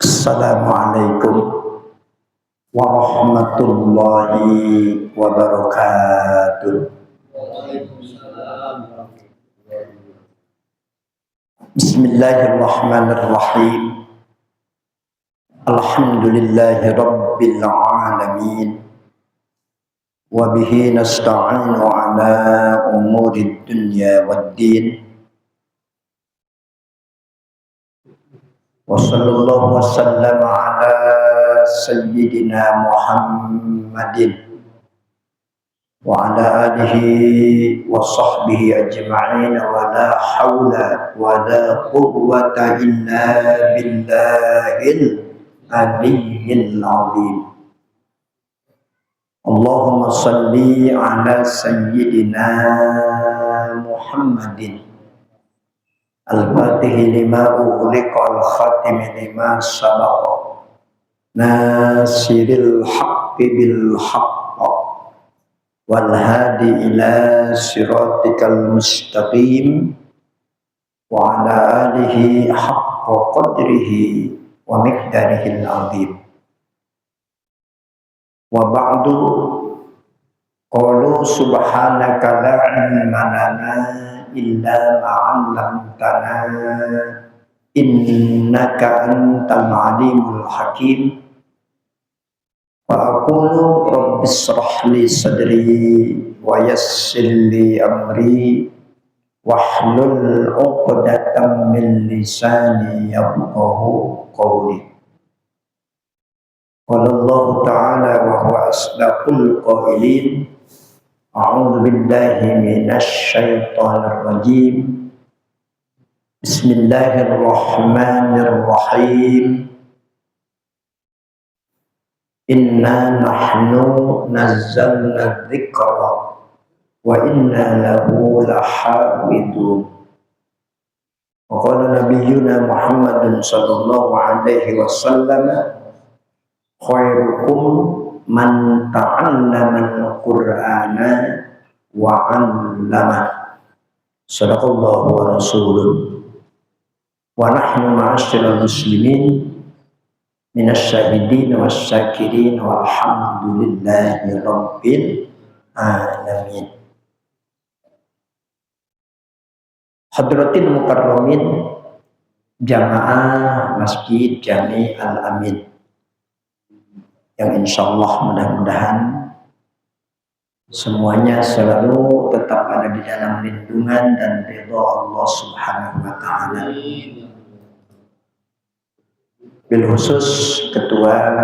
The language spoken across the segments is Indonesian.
Assalamualaikum warahmatullahi wabarakatuh. Bismillahirrahmanirrahim. Alhamdulillahi rabbil alamin. Wa bihi nasta'inu ala umuri dunya waddin. Wa sallallahu wa sallama ala sayyidina Muhammadin wa ala alihi wa sahbihi ajma'in wa la hawla wa la quwwata illa billahil aliyyil azim. Allahumma salli ala sayyidina Muhammadin al-fatihi lima ughliqa al-khatimi lima sabaqa nasiril haqqi bil haqq wal hadi ila siratikal mustaqim wa ala alihi haqqa qadrihi wa miqdarihil azim. Wa ba'du, qalu subhanaka la ilma lana illa ma 'allamtana innaka antal alimul hakim. Wa aqulu rabbis shrah li sadri wa yassir li amri wahlul 'uqdatam min lisani yafqahu qawli. Qala Allah ta'ala wa huwa asdaqul qailin. A'udzu billahi minasy syaithanir rajim. Bismillahirrahmanirrahim. Inna nahnu nazzalna dzikra wa inna lahu lahafidun. Wa qala nabiyyuna Muhammadun sallallahu alaihi wasallam, khairukum man ta'allama al-Qur'ana wa 'allama. Sadaqallahu wa rasuluh. Wa nahnu ma'asyiral muslimin minasyahidin wasyakirin walhamdulillahi rabbil alamin. Hadratil mukarramin jamaah Masjid Jami Al-Amin, yang insyaallah mudah-mudahan semuanya selalu tetap ada di dalam lindungan dan ridha Allah Subhanahu wa ta'ala. Bil khusus Ketua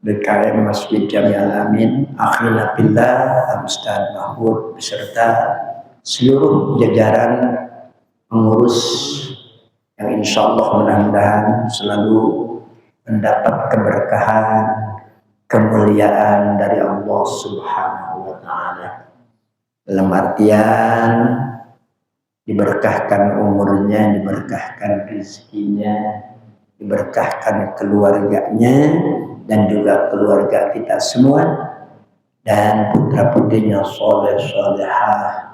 BKM Masjid Jami Al-Amin akhina billah Ustaz Mahmud beserta seluruh jajaran pengurus yang insyaallah mudah-mudahan selalu mendapat keberkahan, kemuliaan dari Allah Subhanahu wa ta'ala. Dalam artian diberkahkan umurnya, diberkahkan rezekinya, diberkahkan keluarganya dan juga keluarga kita semua, dan putra-putrinya soleh-solehah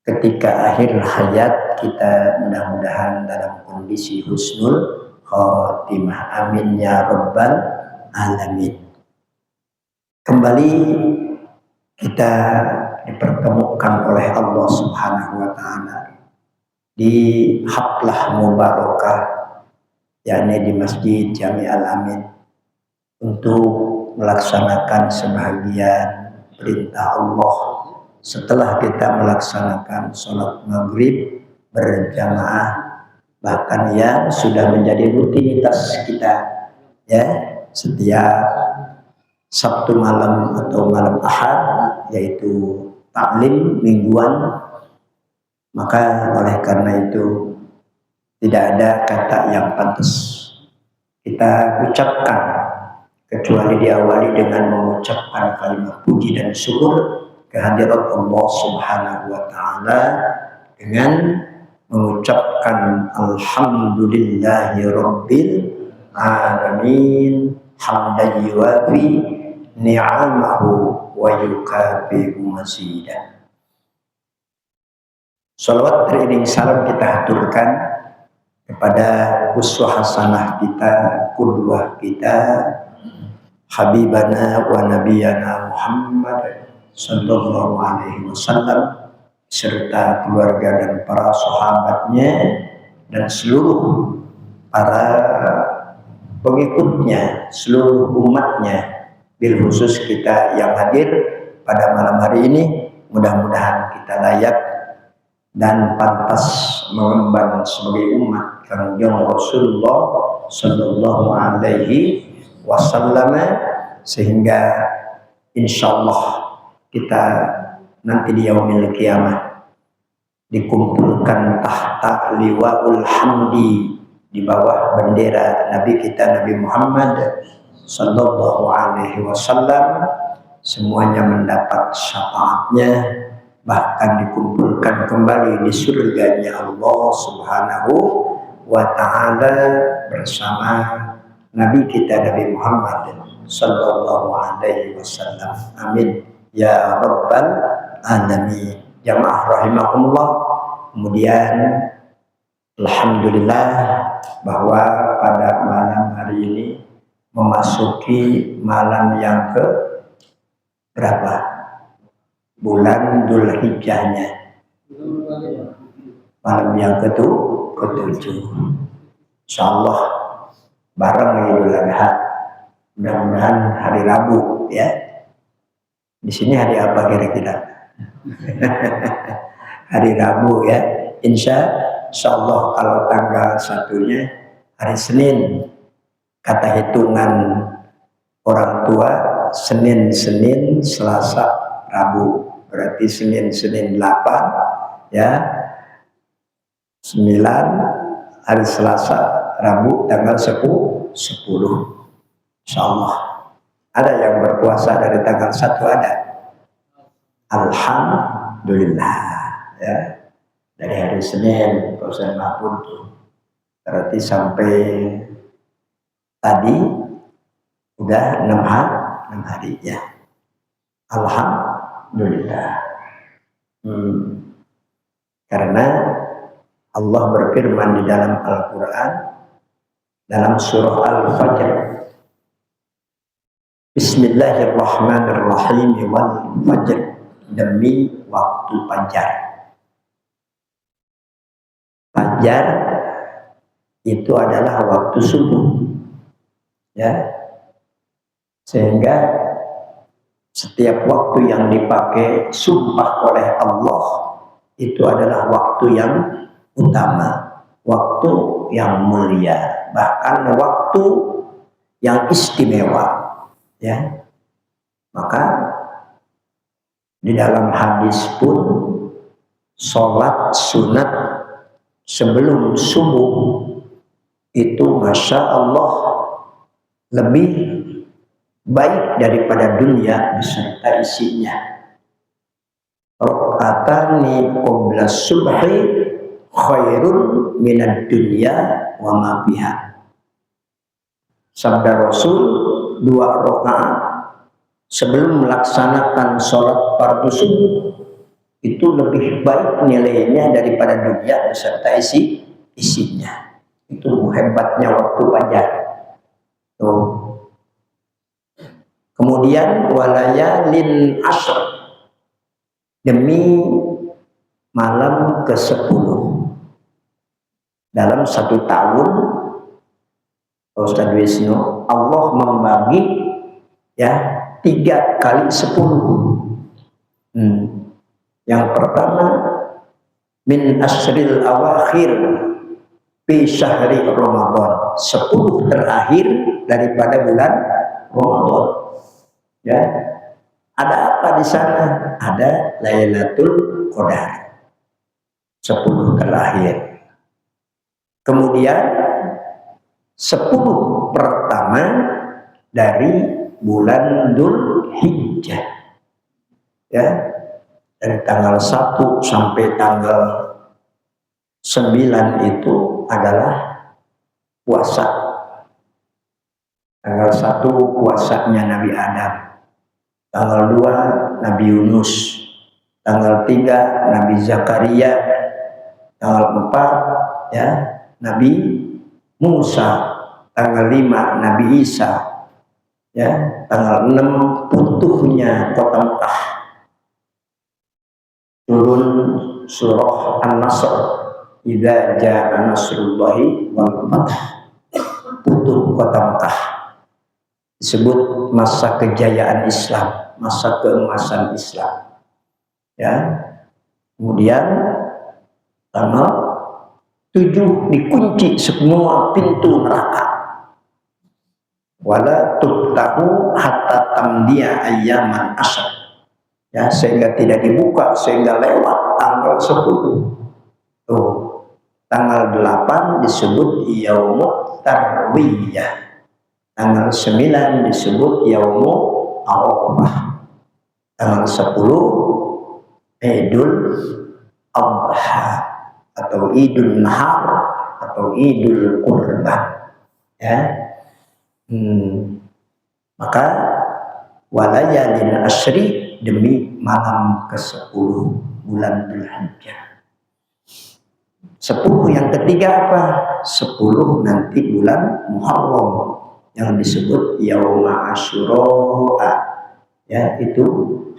ketika akhir hayat kita mudah-mudahan dalam kondisi husnul khotimah. Amin ya rabbal alamin. Kembali kita dipertemukan oleh Allah Subhanahu wa ta'ala di haflah mubarakah, yakni di Masjid Jami Al-Amin, untuk melaksanakan sebahagian perintah Allah setelah kita melaksanakan sholat maghrib berjamaah, bahkan yang sudah menjadi rutinitas kita ya setiap Sabtu malam atau malam Ahad, yaitu taklim mingguan. Maka oleh karena itu tidak ada kata yang pantas kita ucapkan kecuali diawali dengan mengucapkan kalimat puji dan syukur kehadirat Allah Subhanahu wa ta'ala dengan mengucapkan alhamdulillahi rabbil alamin hamdan yuwafi ni'amahu wa yukafi'u masidah. Salawat beriring salam kita haturkan kepada uswah hasanah kita, qudwah kita, habibana wa nabiyana Muhammad sallallahu alaihi wasallam serta keluarga dan para sahabatnya dan seluruh para pengikutnya, seluruh umatnya, bil khusus kita yang hadir pada malam hari ini. Mudah-mudahan kita layak dan pantas mengemban sebagai umat Kanjeng Rasulullah sallallahu alaihi wasallam, sehingga insyaallah kita nanti di yaumil qiyamah dikumpulkan tahta liwaul hamdi, di bawah bendera Nabi kita Nabi Muhammad sallallahu alaihi wasallam, semuanya mendapat syafaatnya, bahkan dikumpulkan kembali di surganya Allah Subhanahu wa ta'ala bersama Nabi kita Nabi Muhammad sallallahu alaihi wasallam. Amin ya rabbal alamin. Jamaah rahimakumullah. Kemudian alhamdulillah bahwa pada malam hari ini memasuki malam yang ke berapa? Bulan Dzulhijjahnya. Malam yang ketujuh. Insyaallah bareng Idul Adha. Mudah-mudahan hari Rabu ya. Di sini hari apa kira-kira? Hari Rabu ya. Insyaallah kalau tanggal 1-nya hari Senin. Kata hitungan orang tua, Senin, Selasa, Rabu. Berarti Senin 8 ya. 9 hari Selasa, Rabu tanggal 10. Insyaallah. Ada yang berpuasa dari tanggal 1 ada. Alhamdulillah ya. Dari hari Senin puasa maupun tuh. Berarti sampai tadi udah 6 hari ya. Alhamdulillah. Karena Allah berfirman di dalam Al-Quran dalam surah Al-Fajr, Bismillahirrahmanirrahim, wal fajr, demi waktu fajar. Fajar itu adalah waktu subuh ya, sehingga setiap waktu yang dipakai sumpah oleh Allah itu adalah waktu yang utama, waktu yang mulia, bahkan waktu yang istimewa ya. Maka di dalam hadis pun sholat sunat sebelum subuh itu Masya Allah lebih baik daripada dunia beserta isinya. Rakaatani qabla subhi khairun minad dunya wa ma fiha. Sabda Rasul, 2 rakaat sebelum melaksanakan sholat fardu subuh itu lebih baik nilainya daripada dunia beserta isinya. Itu hebatnya waktu fajar. Tuh. Kemudian walayalin ashr, demi malam ke-10 dalam 1 tahun. Ustaz Wisnu, Allah membagi ya 3 kali 10. Yang pertama min asril awakhir fi syahri Ramadan, 10 terakhir daripada bulan Ramadan. Ya, ada apa di sana? Ada Lailatul Qadar, 10 terakhir. Kemudian 10 pertama dari bulan Dzulhijjah. Ya, dari tanggal 1 sampai tanggal 9 itu adalah puasa. Tanggal 1 puasanya Nabi Adam, tanggal 2 Nabi Yunus, tanggal 3 Nabi Zakaria, tanggal 4 ya Nabi Musa, tanggal 5 Nabi Isa, ya, tanggal 6 putuhnya kota Mekah. Turun surah An-Nasr, idza jaa nasrullahi wal fath, putuh kota Mekah. Disebut masa kejayaan Islam, masa keemasan Islam. Ya. Kemudian tanggal 7 dikunci semua pintu neraka. Wala tuftahu hatta tamdiya ayyaman asyr. Ya, sehingga tidak dibuka sehingga lewat tanggal 10. Tuh, tanggal 8 disebut yaumut tarwiyah. Tanggal 9 disebut yaumut arafah. Tanggal 10 Idul Adha atau Idul Nahar atau Idul Qurban. Ya. Maka walayalin asyri, demi malam ke-10 bulan Dzulhijjah. 10 yang ketiga apa? 10 nanti bulan Muharram yang disebut Yauma Asyura. Ya, itu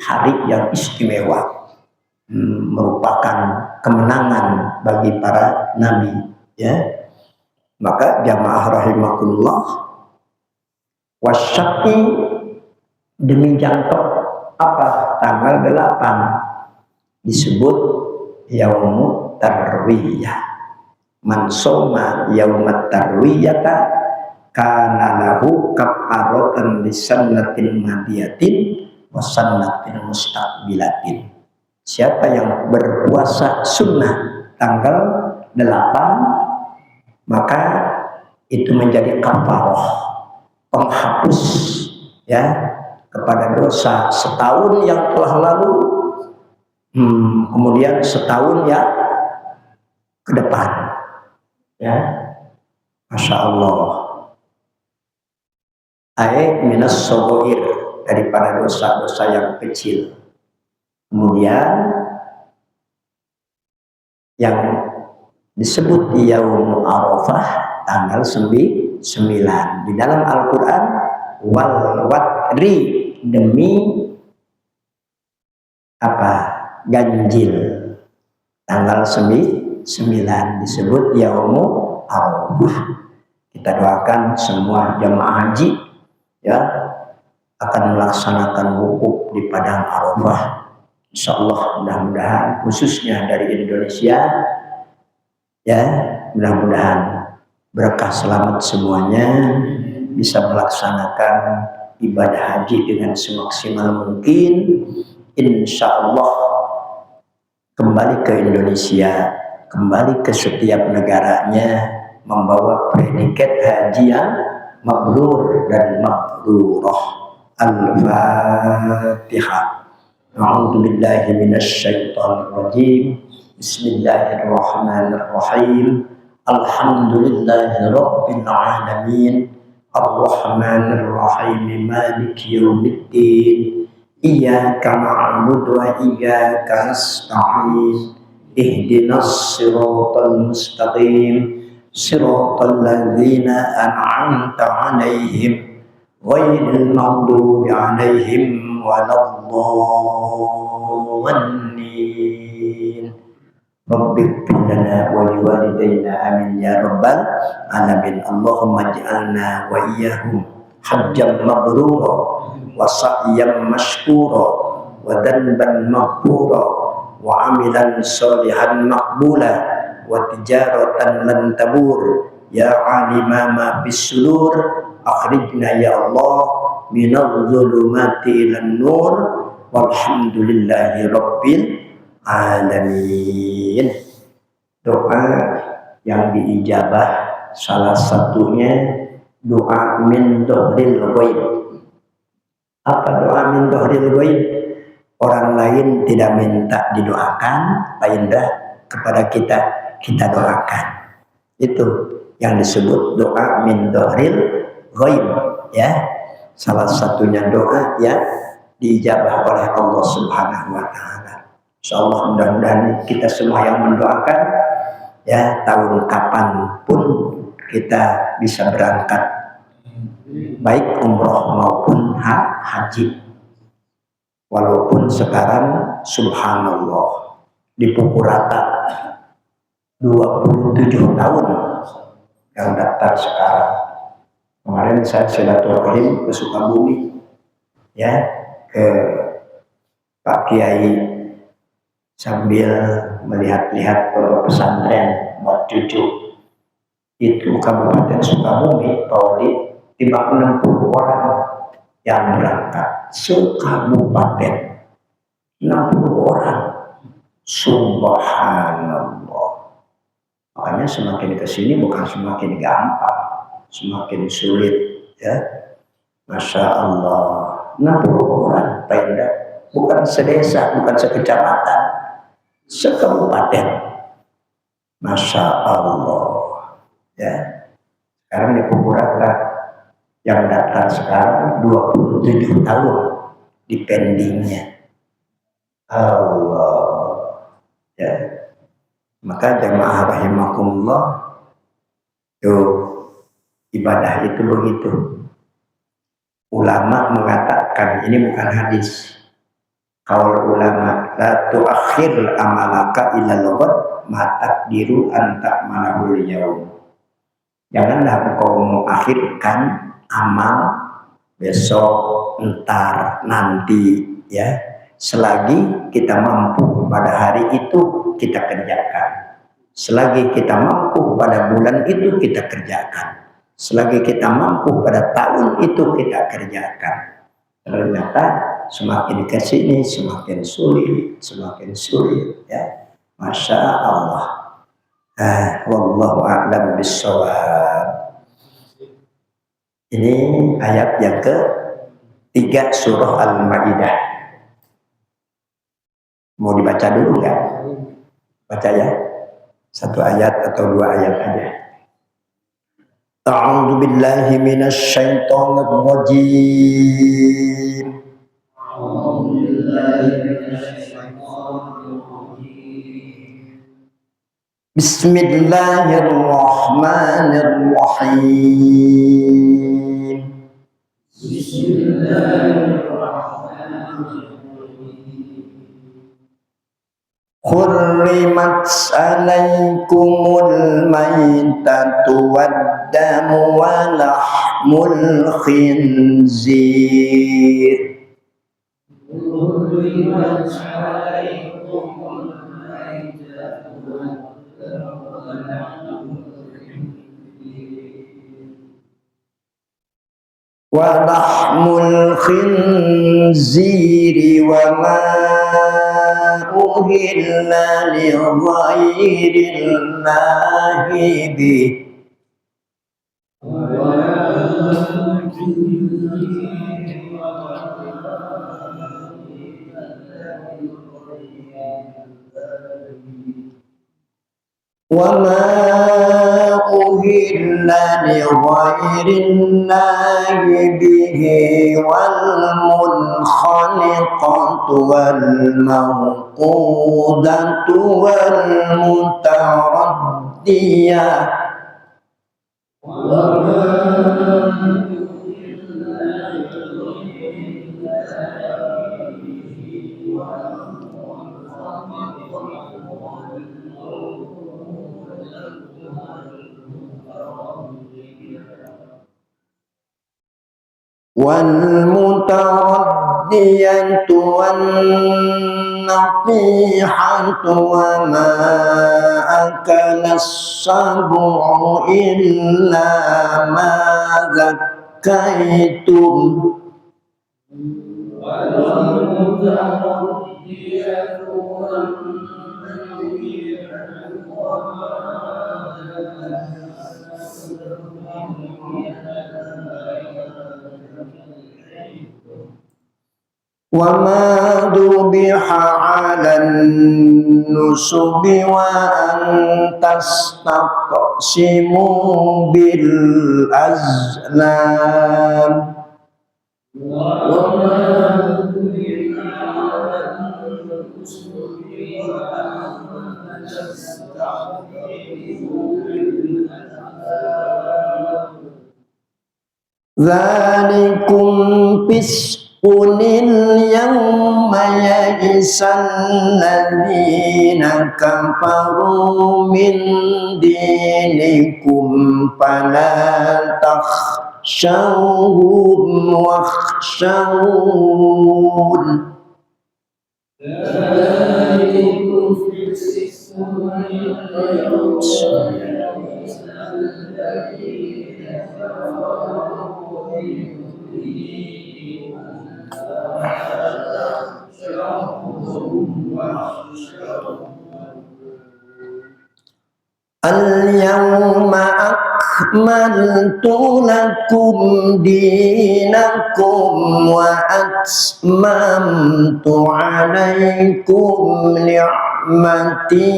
hari yang istimewa, merupakan kemenangan bagi para nabi. Ya, maka jamaah rahimakumullah, wasyaqi, demi jantok apa? Tanggal 8 disebut yaumut tarwiyah. Man shoma yaumat tarwiyata kana lahu kafaratan lisannatin madiyatin wa sannatin mustaqbilatin. Siapa yang berpuasa sunnah tanggal 8, maka itu menjadi kafarah, penghapus, ya, kepada dosa setahun yang telah lalu, kemudian setahun yang ke depan. Ya, Masya Allah. Ayat minas sogoir, daripada dosa-dosa yang kecil. Kemudian yang disebut yaum arafah tanggal 9 di dalam Al-Quran, wal watri, demi apa? Ganjil, tanggal 9 disebut yaumu arafah. Kita doakan semua jamaah haji, ya, akan melaksanakan wukuf di padang Arafah. Insyaallah, mudah-mudahan khususnya dari Indonesia, ya, mudah-mudahan berkah selamat semuanya, bisa melaksanakan ibadah haji dengan semaksimal mungkin. Insyaallah kembali ke Indonesia, kembali ke setiap negaranya, membawa predikat haji yang mabrur dan mabrurah. Al-Fatihah. A'udzu billahi minasyaitonir rajim. Bismillahirrahmanirrahim. Alhamdulillahi rabbil alamin. Ar-Rahmanir Rahim. Maliki yaumiddin. Iyyaka na'budu wa iyyaka nasta'in. Ihdinas siratal mustaqim. Siratal ladzina an'amta 'alaihim ghairil maghdubi 'alaihim waladdallin. Rabbighfir lana wa liwalidayna amin ya rabbal alamin. Allahumma ij'alna wa iyyahum hajjan mabrura wa sa'yan mashkura wa dhanban maghfura wa 'amalan shalihan maqbula wa tijaratan lan tabur. Ya 'alima ma fis sudur, akhrijna ya Allah minadh dhulumati ilan nur, walhamdulillahi rabbil alamin. Doa yang diijabah salah satunya doa min dhahril ghaib. Apa doa min dhahril ghaib? Orang lain tidak minta didoakan, paindah kepada kita doakan. Itu yang disebut doa min dhahril ghaib, ya. Salah satunya doa yang diijabah oleh Allah Subhanahu wa taala. Insyaallah mudah-mudahan kita semua yang mendoakan ya tahun kapanpun kita bisa berangkat, baik umroh maupun haji. Walaupun sekarang subhanallah dipukul rata 27 tahun yang daftar sekarang. Kemarin saya silaturahim ke Sukabumi, ya, ke Pak Kiai sambil melihat-lihat pondok pesantren buat cucu. Itu Kabupaten Sukabumi, Pauli, tiba 60 orang yang berangkat se-kabupaten, 60 orang. Subhanallah. Makanya semakin kesini bukan semakin gampang, semakin sulit, ya. Masya Allah, 60 orang Pemda, bukan sedesa, bukan sekecamatan, sekabupaten. Masya Allah, ya. Sekarang di Purwakarta yang daftar sekarang 27 tahun di pendingnya. Allah, ya. Maka jamaah rahimakumullah, tuh ibadah itu begitu. Ulama mengatakan, ini bukan hadis, kaul ulama, la tuakhir amalaka ila lughat ma taqdiru anta manahul yaum. Janganlah engkau mengakhirkan amal besok, entar, nanti, ya. Selagi kita mampu pada hari itu kita kerjakan. Selagi kita mampu pada bulan itu kita kerjakan. Selagi kita mampu pada tahun itu kita kerjakan. Ternyata semakin ke sini semakin sulit, ya. Masya Allah. Wallahu a'lam bishawab. Ini ayat yang ke-3 surah Al-Maidah. Mau dibaca dulu nggak? Baca ya, satu ayat atau 2 ayat aja. A'udzu billahi minasy syaithanir rajim. Bismillahirrahmanirrahim. Hurrimat alaikumul maitatu waddamu wa lahmul khinzir. Hurrimat alaikumul maitatu waddamu wa lahmul khinzir. Wa lahmul khinziri wa ma uhilla li ghairillahi bih. وَمَا أُهِلَّ لِغَيْرِ اللَّهِ بِهِ وَالْمُنْخَنِقَةُ وَالْمَوْقُوذَةُ وَالْمُتَرَدِّيَةُ والمتردية والنطيحة وما أكل السبع إلا ما ذكيتم وما ذبح على النصب وأن تستقسموا بالأزلام Dzalikum fisqunil yawma ya'isal ladzina kafaru min dinikum fala takhshawhum wakhshawun. Dzalikum fisqunil yawma ya'isal ladzina kafaru. Al-yawma akmaltu lakum dinakum wa atmamtu alaikum ni'mati.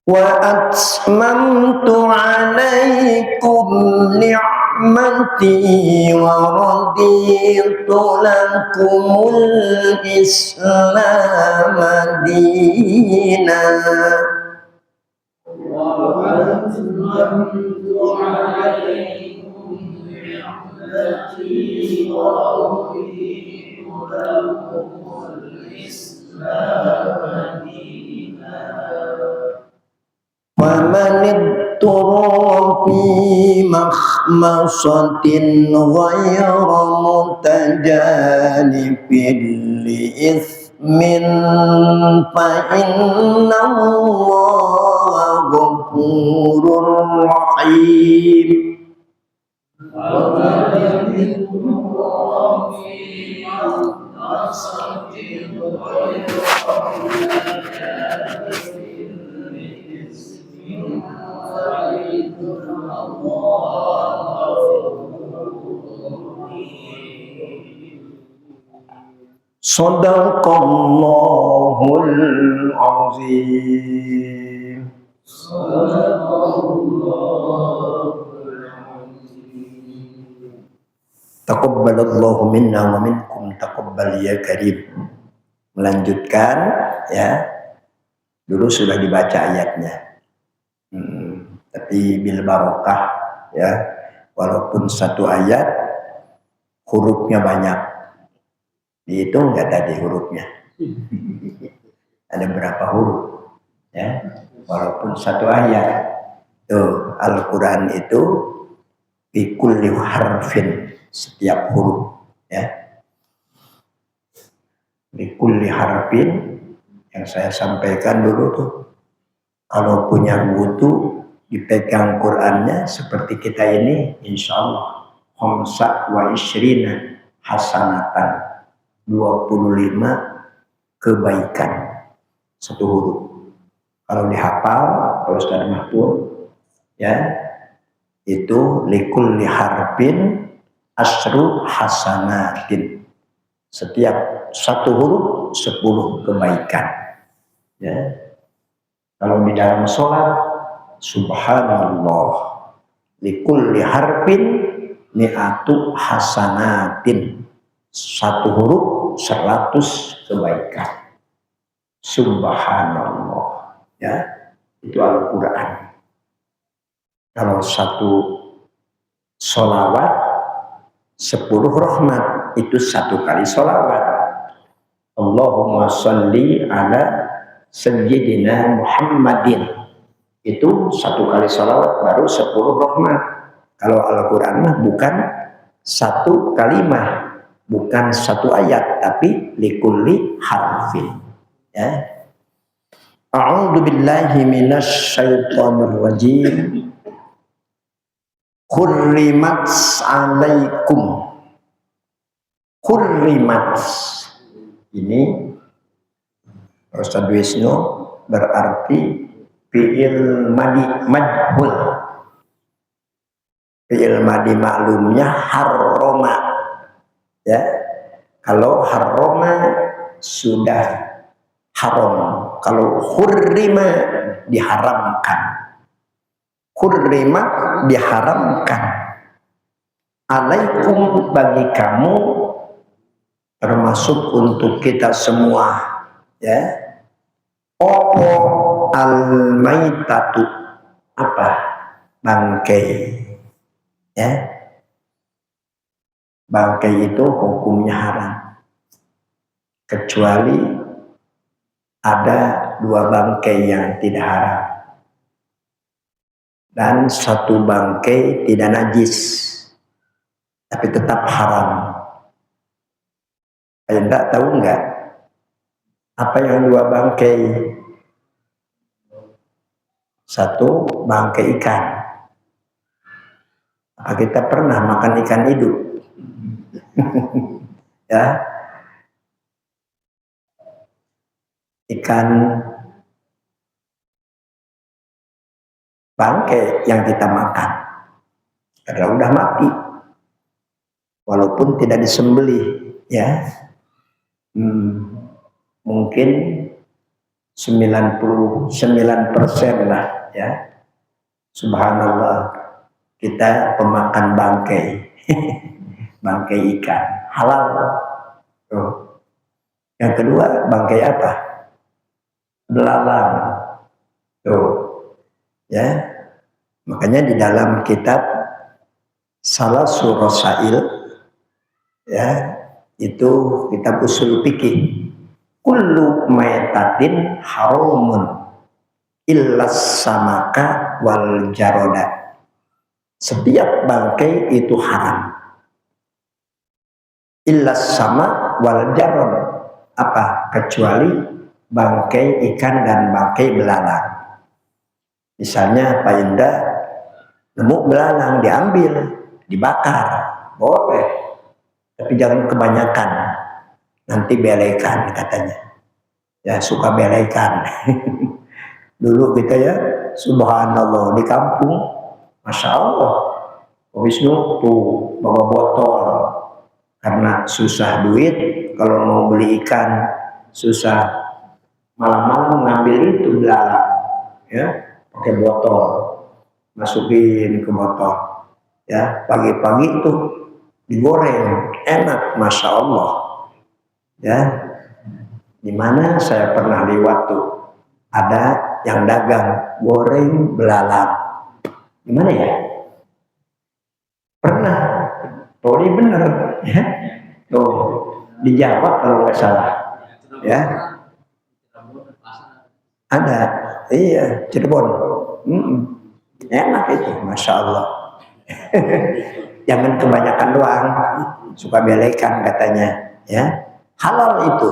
Wa atmamtu alaikum ni'mati wa raditu lakumul Islam dinan. Wa atmamtu alaikum ni'mati wa raditu lakumul Islam dinan. وَمَنِ اضْطُرَّ فِي مَخْمَصَةٍ غَيْرَ مُتَجَانِفٍ لِإِثْمٍ فَإِنَّ اللَّهَ غَفُورٌ رَحِيمٌ. وَمَنِ اضْطُرَّ فِي مَخْمَصَةٍ غَيْرَ Sadaqallahul azim. Taqabbalallahu minna wa minkum taqabbal ya karim. Melanjutkan ya. Dulu sudah dibaca ayatnya. Tapi bil barokah ya. Walaupun satu ayat hurufnya banyak. Dihitung nggak tadi hurufnya? Ada berapa huruf? Ya, walaupun satu ayat. Tuh, Al-Quran itu bi kulli harfin, setiap huruf. Ya, bi kulli harfin yang saya sampaikan dulu tuh. Kalau punya wudu dipegang Qurannya seperti kita ini, insya Allah khamsa wa isyrina hasanatan, 25 kebaikan satu huruf. Kalau dihafal, kalau Ustaz Mahfud ya, itu likulli harfin asyru hasanatin. Setiap satu huruf 10 kebaikan. Ya. Kalau di dalam sholat, subhanallah, likulli harfin mi'atu hasanatin. Satu huruf 100 kebaikan. Subhanallah. Ya, itu Al-Quran. Kalau satu sholawat 10 rahmat, itu satu kali sholawat. Allahumma sholli ala sayyidina Muhammadin, itu satu kali sholawat baru 10 rahmat. Kalau Al-Quran mah bukan satu kalimah, bukan satu ayat, tapi likulli harfin. Ya. A'udzu billahi minasy syaithanir rajim. Hurrimat alaikum. Hurrimat. Ini Ustaz Wisnu berarti fi'il madi majhul. Fi'il madi maklumnya harroma. Ya, kalau harroma sudah haram, kalau hurrima diharamkan. hurrima diharamkan, alaikum bagi kamu, termasuk untuk kita semua, ya, opo al-maitatu, apa, bangkai, ya, bangkai itu hukumnya haram kecuali ada 2 bangkai yang tidak haram dan 1 bangkai tidak najis tapi tetap haram. Anda tahu nggak apa yang 2 bangkai? 1 bangkai ikan. Apa kita pernah makan ikan hidup? Ya, ikan bangkai yang kita makan karena udah mati, walaupun tidak disembelih, ya, mungkin 99% lah, ya. Subhanallah, kita pemakan bangkai, bangkai ikan halal. Tuh. Yang kedua, bangkai apa? Belalang. Tuh, ya. Makanya di dalam kitab Salasul Rasail, ya, itu kitab usul fikih, kullu maitatin haramun illas samaka wal jaroda. Setiap bangkai itu haram illas sama wal jarod, apa, kecuali bangkai ikan dan bangkai belalang. Misalnya Pak Indah nemu belalang, diambil, dibakar, boleh, tapi jangan kebanyakan, nanti belekan katanya, ya, suka belekan. Dulu kita, ya, subhanallah, di kampung, masya Allah, Wisnu tuh bawa botol karena susah duit, kalau mau beli ikan susah, malam-malam ngambil itu belalang, ya, pakai botol, masukin ke botol, ya, pagi-pagi itu digoreng, enak, masya Allah, ya. Dimana saya pernah lewat tuh, ada yang dagang goreng belalang, gimana ya? Pernah, tuh ini bener, ya, tuh di Jawa kalau nggak salah, ya, ada, iya, Cirebon, enak itu, masya Allah. Jangan kebanyakan doang, suka belekan katanya, ya, halal itu.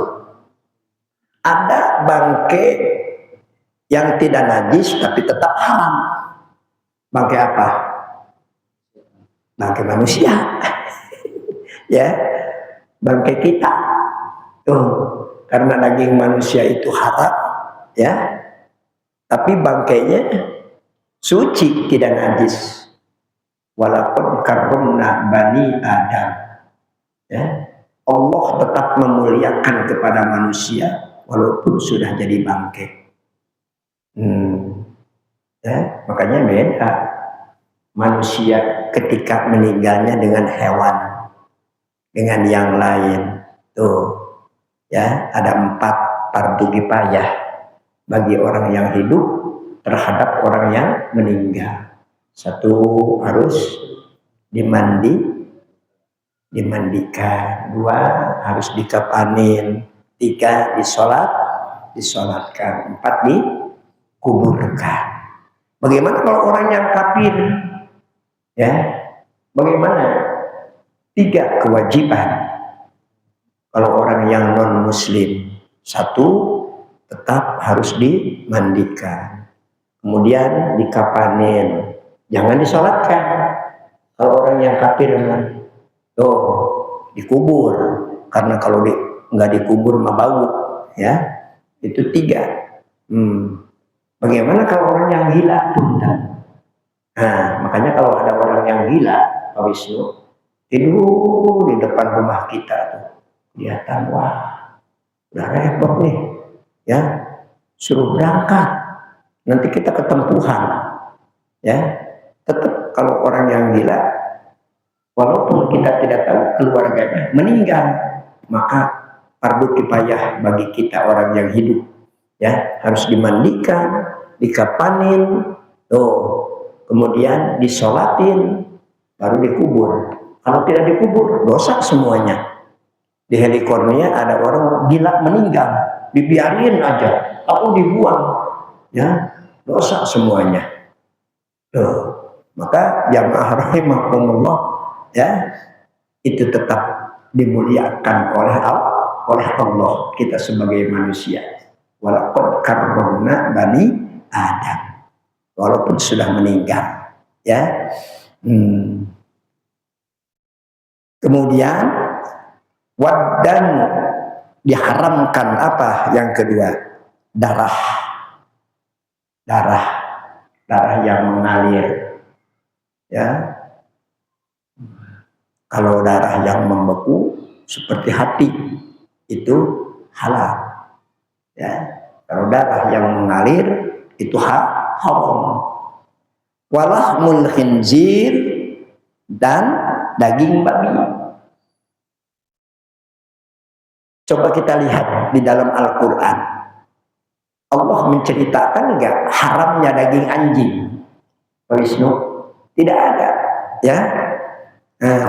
Ada bangkai yang tidak najis tapi tetap haram. Bangkai apa? Bangkai manusia. Ya, bangkai kita. Tuh, karena daging manusia itu haram, ya. Tapi bangkainya suci, tidak najis. Walaupun karomna bani Adam, ya, Allah tetap memuliakan kepada manusia walaupun sudah jadi bangkai. Ya, makanya beda manusia ketika meninggalnya dengan hewan, dengan yang lain. Tuh, ya, ada 4 fardu kifayah bagi orang yang hidup terhadap orang yang meninggal. 1, harus dimandikan. 2, harus dikafanin. 3, disolatkan. 4, dikuburkan. Bagaimana kalau orang yang kafir? Ya, bagaimana? 3 kewajiban. Kalau orang yang non muslim, 1, tetap harus dimandikan, kemudian dikafanin, jangan disolatkan. Kalau orang yang kafir, tuh, dikubur, karena kalau nggak dikubur mah bau, ya. Itu 3. Bagaimana kalau orang yang gila? Nah, makanya kalau ada orang yang gila, Pak Wisnu, tidur di depan rumah kita tuh, kelihatan, wah, udah repot nih, ya, suruh berangkat, nanti kita ketempuhan, Ya, tetap kalau orang yang gila, walaupun kita tidak tahu keluarganya meninggal, maka fardu kifayah bagi kita orang yang hidup, ya harus dimandikan, dikapanin, kemudian disolatin, baru dikubur. Kalau tidak dikubur, dosa semuanya. Di Helikornia ada orang gila meninggal, dibiarin aja, atau dibuang, ya dosa semuanya. Maka jamaah rahimakumullah, ya itu tetap dimuliakan oleh Allah kita sebagai manusia. Walaqad karramna bani Adam, walaupun sudah meninggal, ya. Kemudian waddan, diharamkan apa yang kedua? Darah yang mengalir, ya. Kalau darah yang membeku seperti hati itu halal, ya. Kalau darah yang mengalir itu haram. Walahmul khinzir, dan daging babi. Coba kita lihat di dalam Al-Quran, Allah menceritakan enggak haramnya daging anjing, Pak Wisnu? Tidak ada, ya.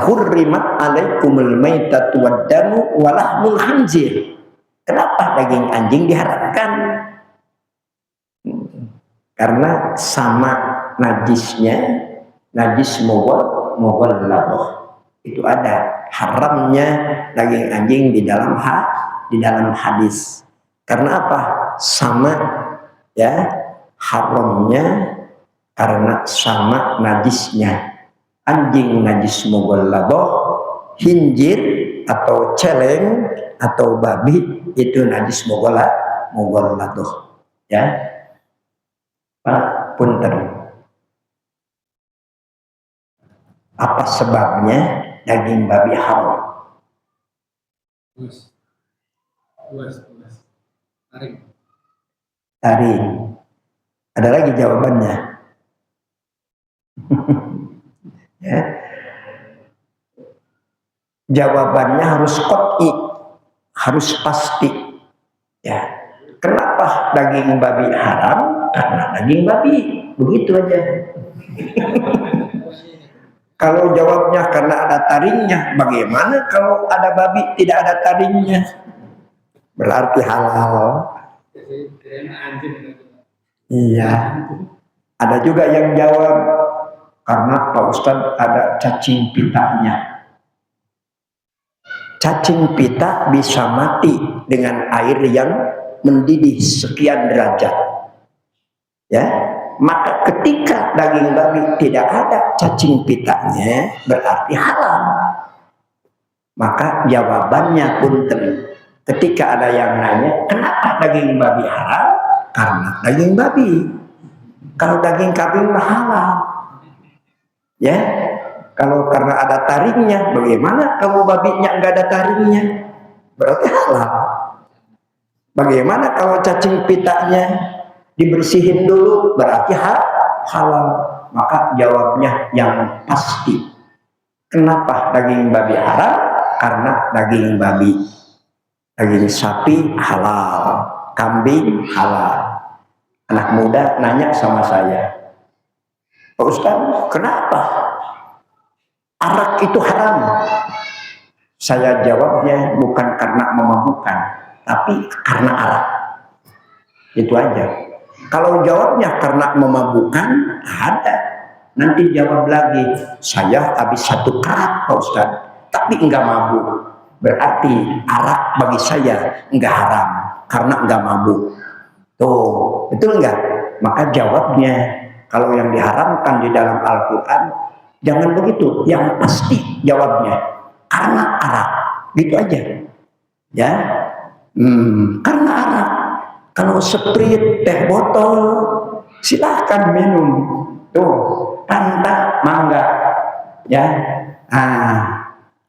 Hurrimat alaikumul maitatu waddamu walahmul khinzir. Kenapa daging anjing diharamkan? Karena sama najisnya, najis mughalladzah. Itu ada haramnya daging anjing di dalam hadis. Karena apa? Sama, ya, haramnya karena sama najisnya. Anjing najis mughalladzah, khinzir atau celeng atau babi itu najis mughalladzah, ya. Pak punten, apa sebabnya daging babi haram? Taring. Ada lagi jawabannya. Ya. Jawabannya harus qat'i, harus pasti. Ya. Kenapa daging babi haram? Karena daging babi. Begitu aja. Kalau jawabnya karena ada taringnya, bagaimana kalau ada babi tidak ada taringnya? Berarti halal. Iya. Ada juga yang jawab karena Pak Ustadz ada cacing pitanya. Cacing pita bisa mati dengan air yang mendidih sekian derajat, ya. Maka ketika daging babi tidak ada cacing pitanya, berarti halal. Maka jawabannya punten, ketika ada yang nanya kenapa daging babi haram? Karena daging babi. Kalau daging kambing halal, ya. Kalau karena ada taringnya, bagaimana kalau babinya enggak ada taringnya? Berarti halal. Bagaimana kalau cacing pitanya dibersihin dulu? Berarti halal. Maka jawabnya yang pasti. Kenapa daging babi haram? Karena daging babi. Daging sapi halal, kambing halal. Anak muda nanya sama saya, Pak Ustaz, kenapa arak itu haram? Saya jawabnya bukan karena memabukkan, tapi karena arak. Itu aja. Kalau jawabnya karena memabukkan, ada. Nanti jawab lagi, saya habis 1 karat Pak Ustaz, tapi enggak mabuk. Berarti arak bagi saya enggak haram, karena enggak mabuk. Tuh, betul enggak? Maka jawabnya, kalau yang diharamkan di dalam Al-Quran, jangan begitu. Yang pasti jawabnya, karena arak. Gitu aja. Ya, karena arak. Kalau sprit, teh botol, silahkan minum. Tuh, Fanta, mangga. Ya,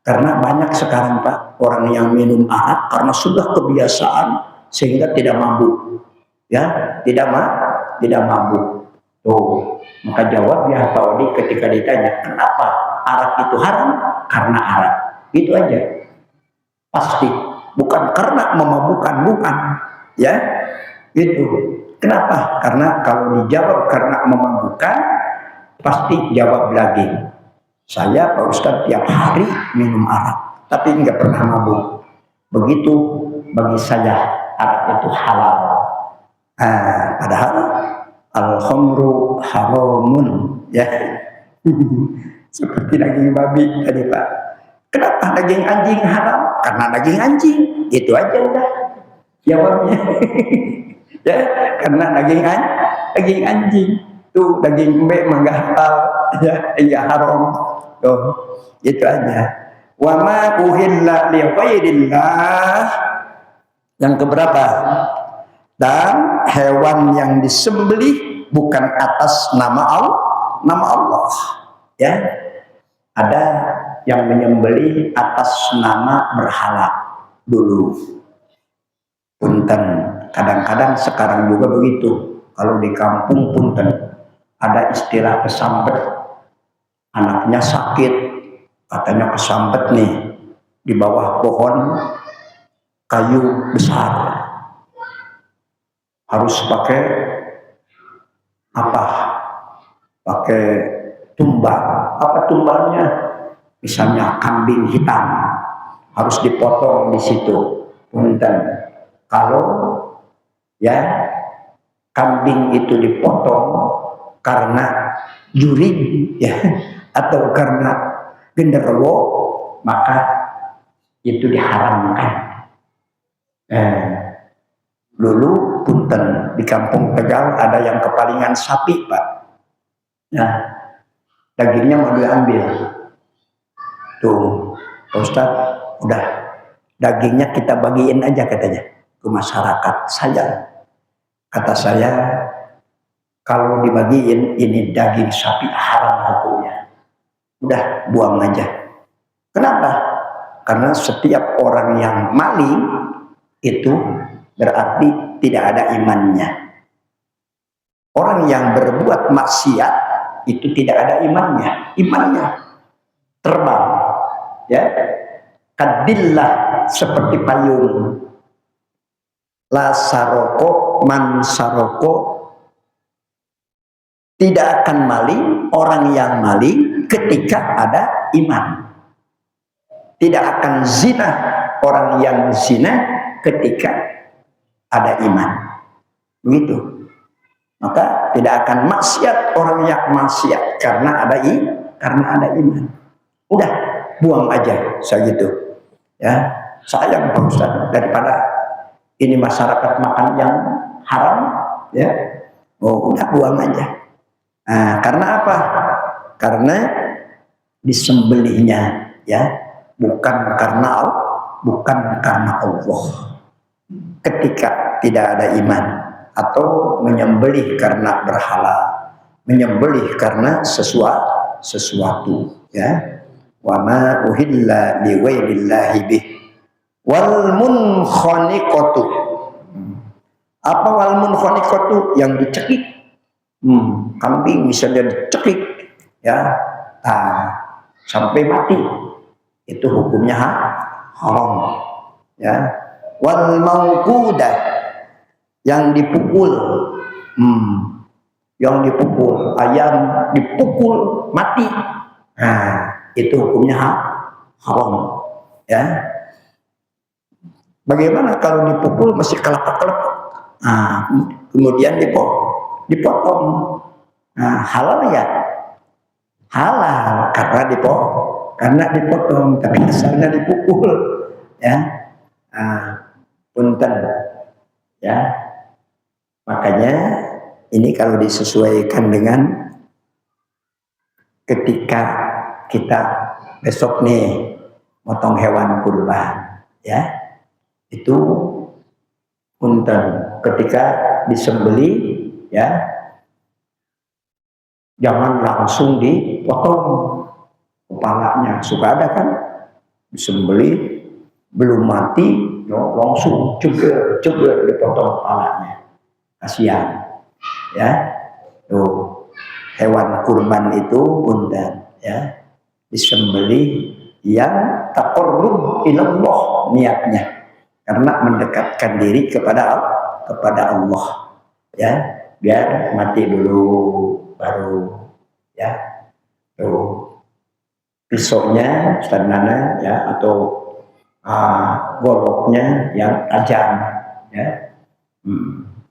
karena banyak sekarang Pak, orang yang minum arak karena sudah kebiasaan sehingga tidak mabuk. Ya, tidak mabuk. Tuh, maka jawab ya Pak Odi ketika ditanya, kenapa arak itu haram? Karena arak. Gitu aja. Pasti. Bukan karena memabukkan, bukan. Ya, itu. Kenapa? Karena kalau dijawab karena memabukkan, pasti jawab lagi. Saya Pak Ustadz tiap hari minum arak, tapi nggak pernah mabuk. Begitu bagi saya arak itu halal. Padahal al-khamru haramun, ya. Seperti daging babi tadi Pak. Kenapa daging anjing haram? Karena daging anjing. Itu aja udah jawabnya. Ya, karena daging anjing. Tuh daging mbek mah nggak halal, ya haram. Tuh, itu aja. Wa ma uhilla li ghairillah. Yang keberapa? Dan hewan yang disembelih bukan atas nama Allah. Ya. Ada yang menyembelih atas nama berhala dulu. Punten, kadang-kadang sekarang juga begitu. Kalau di kampung punten ada istilah kesambet. Anaknya sakit, katanya kesambet nih di bawah pohon kayu besar. Harus pakai apa? Pakai tumbal. Apa tumbalnya? Misalnya kambing hitam harus dipotong di situ. Punten. Kalau ya kambing itu dipotong karena juri ya atau karena genderuwo, maka itu diharamkan. Dulu punten di kampung Tegal ada yang kepalingan sapi Pak. Nah, dagingnya mau diambil. Tuh, Pak Ustadz, udah dagingnya kita bagiin aja katanya ke masyarakat. Kata saya, kalau dibagiin ini daging sapi haram hukumnya. Udah buang aja. Kenapa? Karena setiap orang yang maling itu berarti tidak ada imannya. Orang yang berbuat maksiat itu tidak ada imannya. Imannya terbang. Ya, kadillah seperti payung. La saroko man saroko, tidak akan maling orang yang maling ketika ada iman. Tidak akan zina orang yang zina ketika ada iman. Begitu. Maka tidak akan maksiat orang yang maksiat karena ada iman. Udah buang aja segitu. Ya, sayang Pak Ustadz, daripada ini masyarakat makan yang haram, ya. Oh, udah buang aja. Nah, karena apa? Karena disembelihnya, ya, bukan karena Allah. Ketika tidak ada iman atau menyembelih karena berhala, menyembelih karena sesuatu, ya. Wa ma uhilla li ghairillahi bih. Wal munkhaniqatu. Apa wal munkhaniqatu? Yang dicekik. Kambing misalnya dicekik, ya, sampai mati, itu hukumnya haram, ya. Wal mauqudah, yang dipukul, ayam dipukul mati, itu hukumnya haram, ya. Bagaimana kalau dipukul masih kelepek-kelepek, kemudian dipotong, halal ya? Halal karena dipotong, tapi asalnya dipukul, ya. Punten, ya. Makanya ini kalau disesuaikan dengan ketika kita besok nih motong hewan kurban, ya, itu punten ketika disembeli, ya, jangan langsung dipotong kepalanya. Suka ada kan disembeli belum mati, langsung ceger dipotong kepalanya, kasihan, ya. Tuh, hewan kurban itu punten ya, disembelih yang taqarrub ilallah niatnya, karena mendekatkan diri kepada Allah ya, biar mati dulu baru ya. Tuh, pisaunya standarnya ya, atau goloknya yang tajam ya.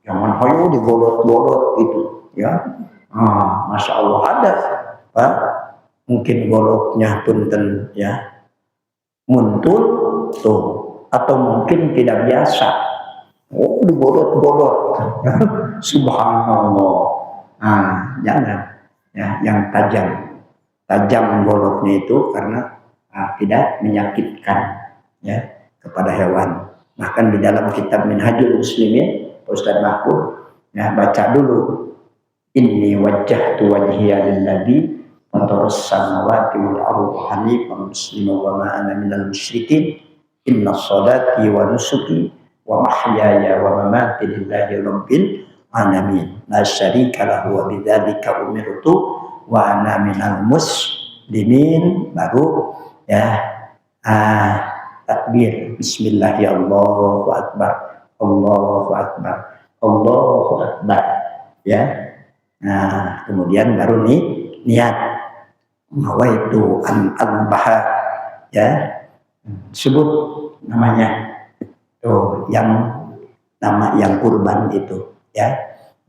Jangan hoyo digolot-golot gitu ya. Masya Allah ada Pak, mungkin goloknya punten ya muncul tuh, atau mungkin tidak biasa, digolot-golot. Subhanallah. Jangan ya, yang tajam goloknya itu, karena tidak menyakitkan ya kepada hewan. Bahkan di dalam kitab Minhajul Muslimin Ustaz Mahfud ya, baca dulu, inni wajjahtu wajhiya lilladzi fataras samawati wal ardi hanifan musliman wa ma ana minal musyrikin inna sholati wa nusuki wa mahyaya wa mamati lillahi rabbil alamin la syarika lahu wa bidzalika umirtu wa ana minal muslimin. Baru ya takbir bismillah ya Allahu akbar, Allahu akbar, Allahu akbar ya. Kemudian baru niat nawaitu an adbaha ya, sebut namanya tuh, yang nama yang kurban itu ya,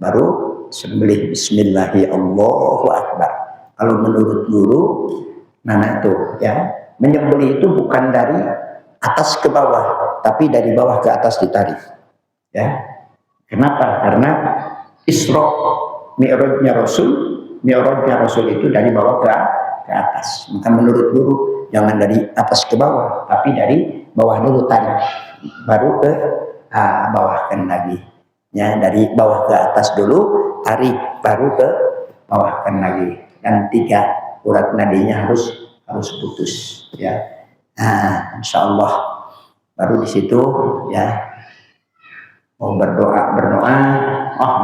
baru sembelih bismillah Allahu akbar. Kalau menurut guru Nana tuh ya, menyembelih itu bukan dari atas ke bawah, tapi dari bawah ke atas ditarik ya. Kenapa? Karena Isra Mi'rajnya Rasul itu dari bawah ke atas. Maka menurut guru jangan dari atas ke bawah, tapi dari bawah dulu tarik, baru ke bawahkan lagi ya. Dari bawah ke atas dulu tarik, baru ke bawahkan lagi, dan 3 urat nadinya harus putus ya. Insya Allah baru di situ ya mau berdoa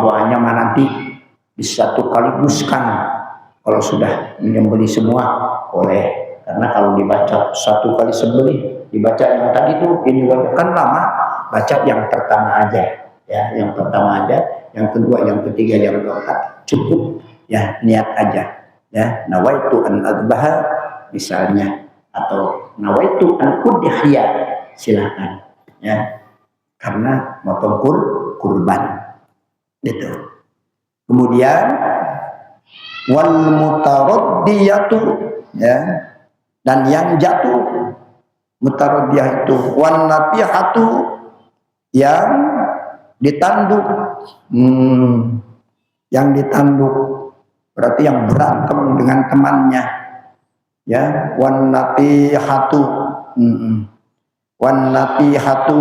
doanya mah nanti disatu kaliguskan. Kalau sudah menyembelih semua boleh, karena kalau dibaca satu kali sembelih, dibaca yang tadi tuh ini kan lama, baca yang pertama aja ya, yang pertama aja, yang kedua, yang ketiga, yang keempat cukup ya, niat aja ya, nawaitu an adbaha misalnya, atau nawaitu an udhiya, silakan ya, karena motong kurban gitu. Kemudian wal mutaraddiyatu ya, dan yang jatuh, mutaraddiyah itu wan nabihatu, yang ditanduk. Yang ditanduk berarti yang berantem dengan temannya ya, wan nabihatu. Wan nabihatu,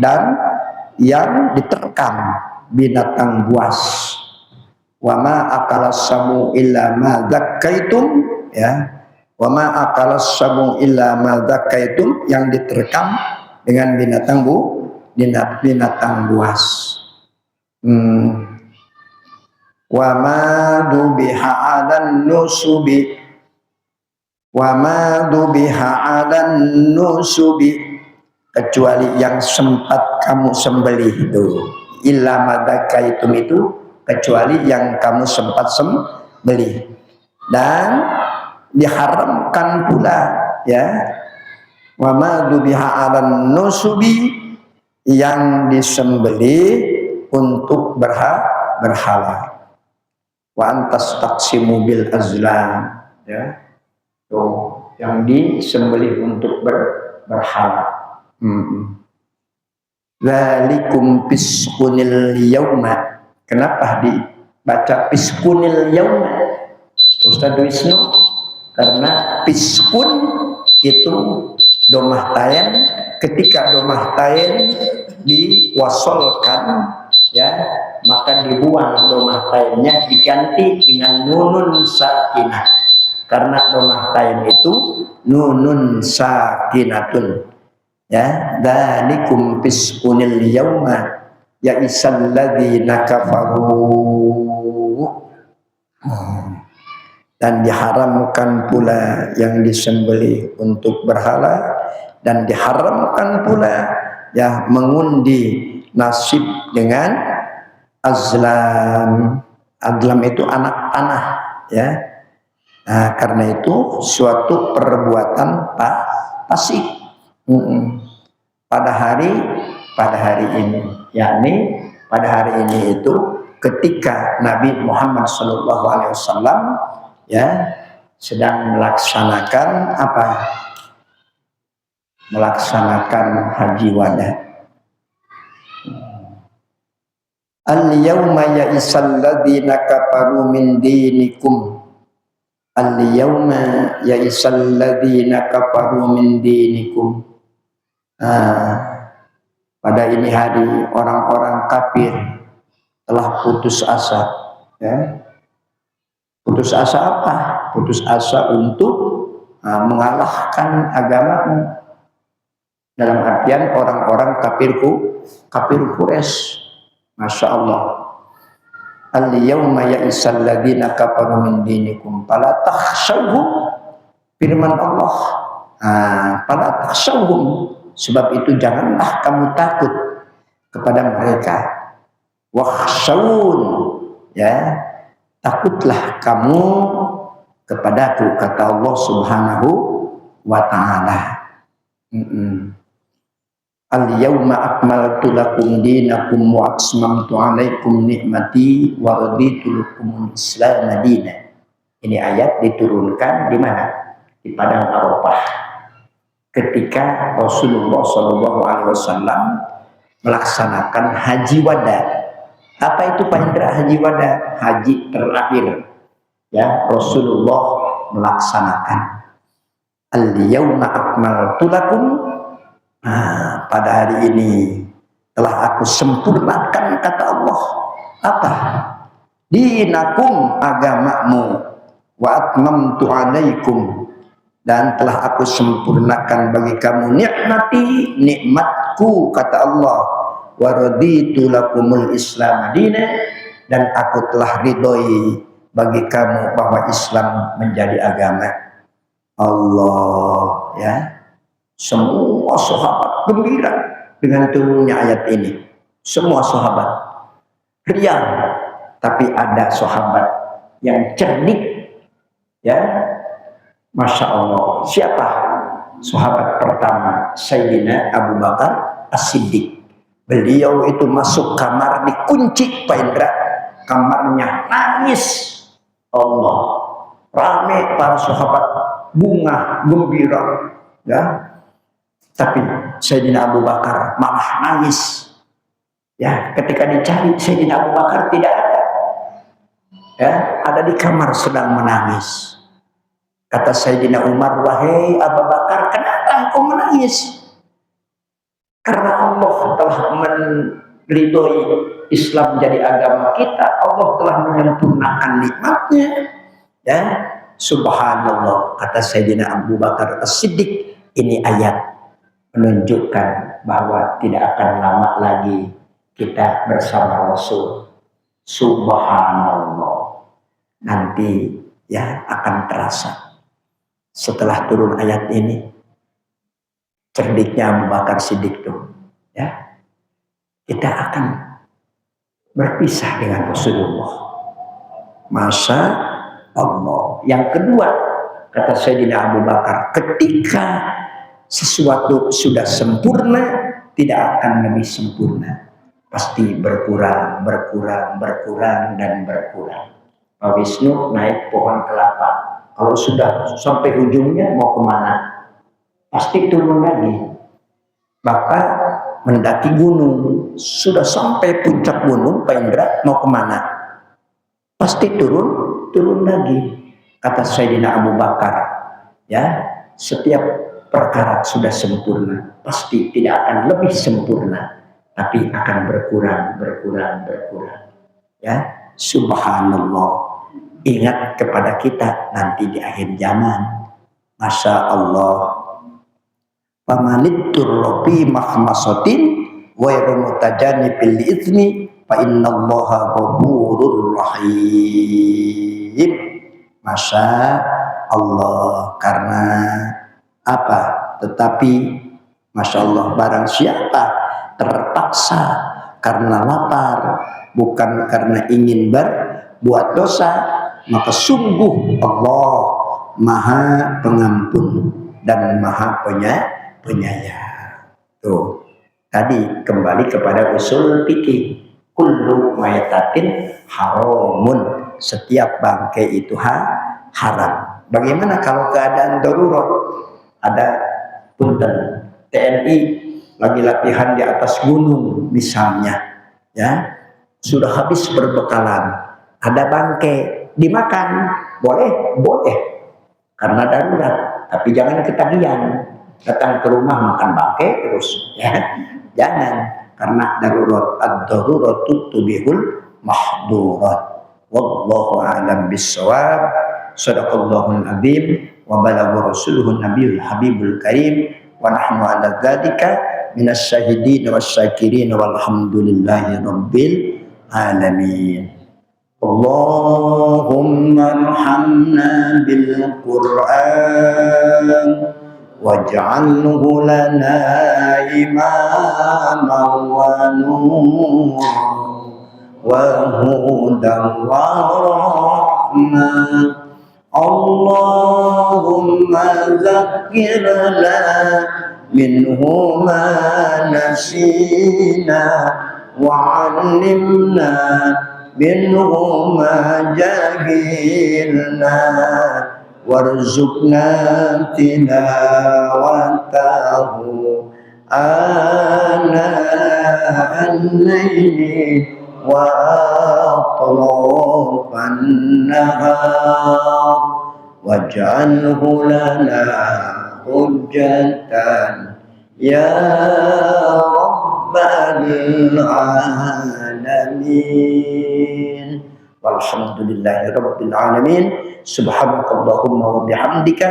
dan yang diterkam binatang buas. Wa ma akalas samu illa ma zakkaitum ya, wa ma akalas samu illa ma zakkaitum, yang diterkam dengan binatang buas. Wa ma dubiha 'alan nusubi, wa ma dubiha 'alan nusubi, kecuali yang sempat kamu sembelih itu, illa ma zakkaitum itu, kecuali yang kamu sempat sembelih. Dan diharamkan pula ya, wa ma dubiha 'alan nusubi, yang disembelih untuk berhala. Wa antas taqsimu bil azlam ya, tuh yang disembelih untuk berhala. Dzalikum fisqunil yauma. Kenapa dibaca fiskunil yauma Ustaz Wisnu? Karena fiskun itu domah tayen, ketika domah tayen diwasolkan ya, maka dibuang domah tayennya, diganti dengan nunun sakinah, karena domah tayen itu nunun sakinatun ya. Dzalikum fiskunil yauma ya isalladzina kafaru Dan diharamkan pula yang disembelih untuk berhala, dan diharamkan pula ya mengundi nasib dengan azlam. Azlam itu anak panah ya. Nah, karena itu suatu perbuatan fasik pada hari ini, yakni pada hari ini itu ketika Nabi Muhammad SAW ya sedang melaksanakan apa? Melaksanakan haji wada. Al-yawma ya'isal ladzina kafaru min dinikum. Al-yawma ya'isal ladzina kafaru min dinikum. Pada ini hari orang-orang kafir telah putus asa ya. Putus asa apa? Putus asa untuk mengalahkan agamamu. Dalam artian orang-orang kafir Quraisy. Masya Allah. Al-yawma ya'isal ladzina kafaru min dinikum fala takhshawhum. Firman Allah, fala takhshawhum, sebab itu janganlah kamu takut kepada mereka. Wakhshawun, ya, takutlah kamu kepadaku, kata Allah Subhanahu wa ta'ala. Al-yawma akmaltu lakum dinakum wa atmamtu alaikum ni'mati wa raditu lakumul Islam madina. Ini ayat diturunkan di mana? Di padang Arafah. Ketika Rasulullah SAW melaksanakan haji wada. Apa itu Pak Indra haji wada? Haji terakhir. Ya, Rasulullah melaksanakan. Al-yawma akmaltu lakum. Pada hari ini telah aku sempurnakan, kata Allah. Apa? Dinakum, agamamu, wa atmamtu alaikum, dan telah aku sempurnakan bagi kamu nikmati, nikmatku, kata Allah. Wa raditu lakumul Islam madina, dan aku telah ridhoi bagi kamu bahwa Islam menjadi agama. Allah, ya. Semua sahabat gembira dengan turunnya ayat ini. Semua sahabat riang, tapi ada sahabat yang cerdik, ya. Masya Allah. Siapa? Sahabat pertama, Sayyidina Abu Bakar As-Siddiq. Beliau itu masuk kamar dikunci, Pak Indra. Kamarnya nangis. Allah, ramai para sahabat, bunga, gembira, ya. Tapi Sayyidina Abu Bakar malah nangis. Ya, ketika dicari Sayyidina Abu Bakar tidak ada. Ya, ada di kamar sedang menangis. Kata Sayyidina Umar, wahai Abu Bakar, kenapa engkau menangis? Karena Allah telah meridhoi Islam jadi agama kita. Allah telah menyempurnakan nikmatnya. Ya, subhanallah, kata Sayyidina Abu Bakar As-Siddiq. Ini ayat menunjukkan bahwa tidak akan lama lagi kita bersama Rasul. Subhanallah. Nanti ya akan terasa. Setelah turun ayat ini, cerdiknya Abu Bakar Siddiq tuh, ya, kita akan berpisah dengan Rasulullah. Masya Allah. Yang kedua, kata Sayyidina Abu Bakar, ketika sesuatu sudah sempurna, tidak akan lebih sempurna. Pasti berkurang, dan berkurang. Pak Wisnu naik pohon kelapa. Kalau sudah sampai ujungnya mau kemana? Pasti turun lagi. Bahkan mendaki gunung. Sudah sampai puncak gunung, Pak Indra, mau kemana? Pasti turun lagi. Kata Sayyidina Abu Bakar, ya, setiap perkara sudah sempurna, pasti tidak akan lebih sempurna, tapi akan berkurang. Ya, subhanallah. Ingat kepada kita nanti di akhir zaman. Masya Allah. Pamanittur fi mahmasatin wa yarmutajani bil itsmi fa innallaha ghafurur rahim. Azim. Masya Allah. Karena apa? Tetapi Masya Allah, barang siapa terpaksa karena lapar, bukan karena ingin berbuat dosa, maka sungguh Allah Maha Pengampun dan Maha Penyayang. Tuh, tadi kembali kepada usul fikih. Kullu maytatin haramun, setiap bangkai itu haram. Bagaimana kalau keadaan darurat? Ada punten TNI lagi latihan di atas gunung misalnya, ya, sudah habis perbekalan, ada bangkai, dimakan, boleh karena darurat, tapi jangan ketagihan datang ke rumah makan bangkai terus, ya, jangan, karena darurat. Ad-daruratu tubihul mahdurat. Wallahu a'lam bissawab. Shadaqallahul azim wa balagha rasuluhun nabiyul habibul karim wa nahnu ala dzalika minas syahidin wasyakirin walhamdulillahi rabbil alamin. Allahumma arhamna bil Qur'an waj'alhu lana imaman wa nuran wa hudan wa rahmah. Allahumma zakkirna minhu ma nasina wa 'allimna minhu ma jahilna warzuqna tilawatahu ana al-layli wa atrafan nahar waj'alhu lana hujjatan ya rabbal alamin. Walhamdulillahi rabbil alamin. Subhanakallahumma wa bihamdika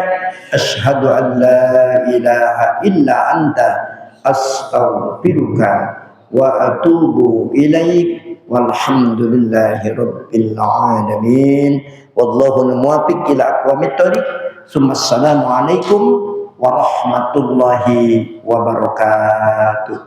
asyhadu an la ilaha illa anta astaghfiruka wa atubu ilaik. Walhamdulillahi rabbil alamin. Wallahu muwaffiq ila aqwamit thoriq. Assalamu alaikum warahmatullahi wabarakatuh.